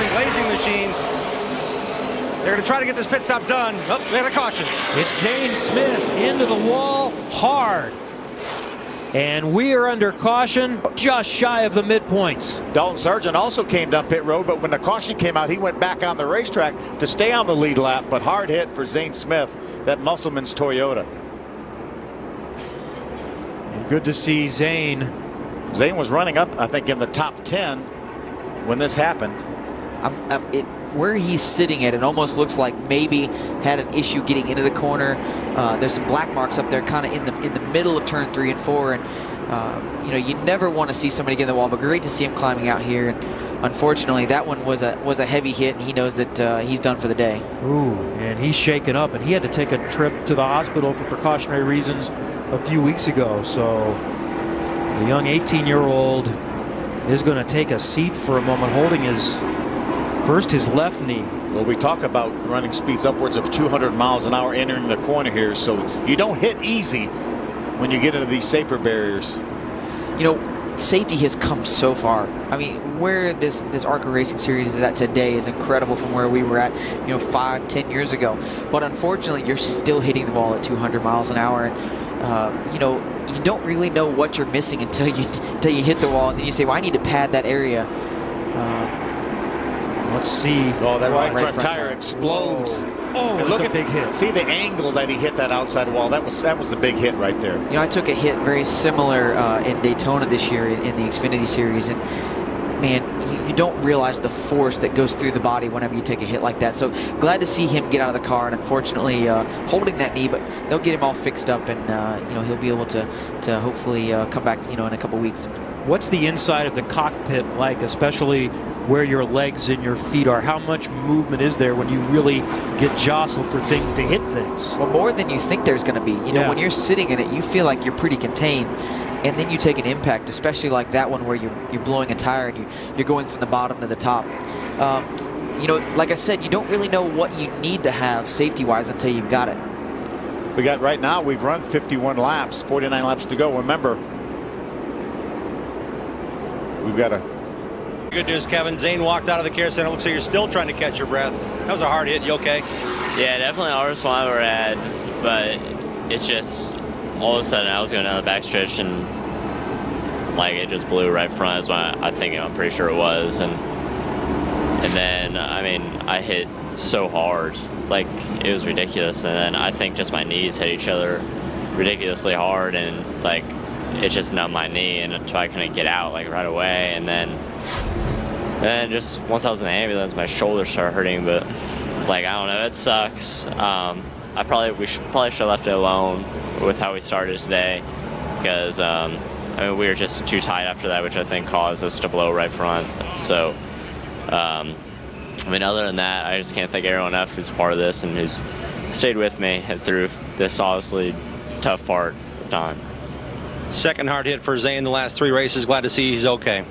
racing glazing machine. They're going to try to get this pit stop done. Oh, we had a caution. It's Zane Smith into the wall hard. And we are under caution just shy of the midpoints. Dalton Sargent also came down pit road, but when the caution came out, he went back on the racetrack to stay on the lead lap. But hard hit for Zane Smith, that Musselman's Toyota. And good to see Zane. Zane was running up, I think, in the top 10 when this happened. Where he's sitting at, it almost looks like maybe had an issue getting into the corner. There's some black marks up there kind of in the middle of turn 3 and 4, and you know, you never want to see somebody get in the wall, but great to see him climbing out here. And unfortunately that one was a heavy hit, and he knows that he's done for the day. Ooh, and he's shaken up, and he had to take a trip to the hospital for precautionary reasons a few weeks ago. So the young 18-year-old is going to take a seat for a moment, holding his left knee. Well, we talk about running speeds upwards of 200 miles an hour entering the corner here, so you don't hit easy when you get into these safer barriers. You know, safety has come so far. I mean, where this ARCA Racing Series is at today is incredible from where we were at, you know, 5-10 years ago. But unfortunately, you're still hitting the ball at 200 miles an hour, and you know, you don't really know what you're missing until you hit the wall, and then you say, well, I need to pad that area. Let's see. Oh, that right front tire explodes. Oh, and look, it's a big hit. See the angle that he hit that outside wall. That was the big hit right there. You know, I took a hit very similar in Daytona this year in the Xfinity Series, and man, you don't realize the force that goes through the body whenever you take a hit like that. So glad to see him get out of the car, and unfortunately holding that knee, but they'll get him all fixed up, and you know, he'll be able to hopefully come back, you know, in a couple weeks. What's the inside of the cockpit like, especially where your legs and your feet are? How much movement is there when you really get jostled for things to hit things? Well, more than you think there's going to be. You know, when you're sitting in it, you feel like you're pretty contained, and then you take an impact, especially like that one where you're blowing a tire and you're going from the bottom to the top. You know, like I said, you don't really know what you need to have safety-wise until you've got it. We got right now, we've run 51 laps, 49 laps to go. Remember, we've got a... Good news, Kevin. Zane walked out of the care center. Looks like you're still trying to catch your breath. That was a hard hit. You okay? Yeah, definitely the hardest one I've ever had. But it's just all of a sudden I was going down the backstretch and like it just blew right front. Is what I'm pretty sure it was. And then I mean I hit so hard, like it was ridiculous. And then I think just my knees hit each other ridiculously hard, and like it just numbed my knee, and so I couldn't get out like right away. And then just once I was in the ambulance, my shoulder started hurting, but like I don't know, it sucks. We should have left it alone with how we started today, because I mean we were just too tight after that, which I think caused us to blow right front. So I mean, other than that, I just can't thank everyone enough who's part of this and who's stayed with me and through this obviously tough part of time. Second hard hit for Zane the last 3 races. Glad to see he's okay.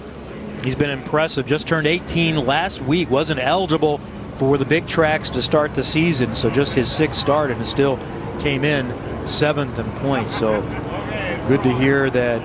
He's been impressive. Just turned 18 last week. Wasn't eligible for the big tracks to start the season. So just his 6th start, and it still came in 7th in points. So good to hear that